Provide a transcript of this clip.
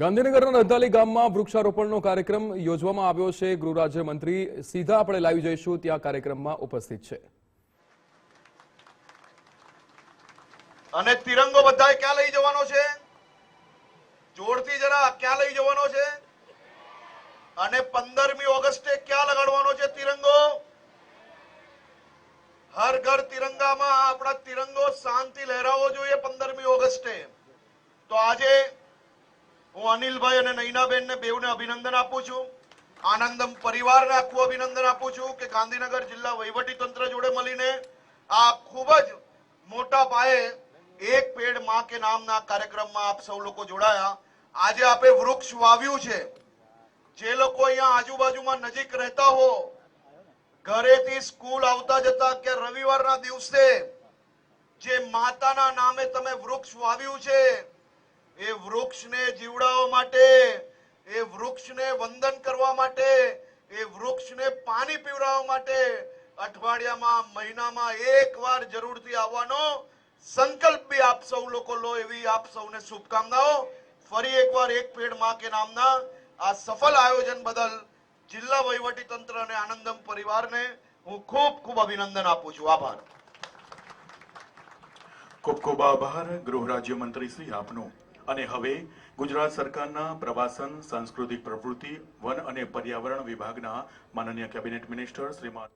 ગાંધીનગરના નંદાલી ગામમાં વૃક્ષારોપણનો કાર્યક્રમ યોજવામાં આવ્યો છે। ગૃહ રાજ્યમંત્રી સીધા આપણે લાવી જઈશું, ત્યાં કાર્યક્રમમાં ઉપસ્થિત છે। અને તિરંગો બધાય ક્યાં લઈ જવાનો છે? જોરથી જરા ક્યાં લઈ જવાનો છે? અને 15મી ઓગસ્ટે ક્યાં લગાડવાનો છે તિરંગો? હર ઘર તિરંગામાં આપણા તિરંગો શાંતિ લહેરાવો જોઈએ 15મી ઓગસ્ટે। તો આજે હું અનિલભાઈ અને નૈનાબેન ને બેવને અભિનંદન આપું છું। આનંદમ પરિવારને આખું અભિનંદન આપું છું કે ગાંધીનગર જિલ્લા વહીવટી તંત્ર જોડે મળીને આ ખૂબ જ મોટા પાયે એક પેડ માં કે નામના કાર્યક્રમમાં આપ સૌ લોકો જોડાયા। આજે આપે વૃક્ષ વાવ્યું છે। જે લોકો અહીંયા આજુબાજુમાં નજીક રહેતા હો, ઘરેથી સ્કૂલ આવતા જતા કે રવિવારના દિવસે જે માતાના નામે તમે વૃક્ષ વાવ્યું છે, એ વૃક્ષને જીવડાવવા માટે, એ વૃક્ષને વંદન કરવા માટે, એ વૃક્ષને પાણી પીવડાવવા માટે અઠવાડિયામાં મહિનામાં એકવાર જરૂરથી આવવાનો સંકલ્પ भी आप સૌ લોકો લો, એવી આપ સૌને શુભકામનાઓ। ફરી એકવાર એક પેડ માં કે નામના આ સફળ આયોજન બદલ જિલ્લા વહીવટી તંત્ર અને આનંદમ પરિવારને હું ખૂબ ખૂબ અભિનંદન આપું છું। આભાર। ખૂબ ખૂબ આભાર ગૃહ રાજ્યમંત્રી શ્રી આપનો। અને હવે ગુજરાત સરકારના પ્રવાસન, સાંસ્કૃતિક પ્રવૃત્તિ, વન અને પર્યાવરણ વિભાગના માનનીય કેબિનેટ મિનિસ્ટર શ્રીમાન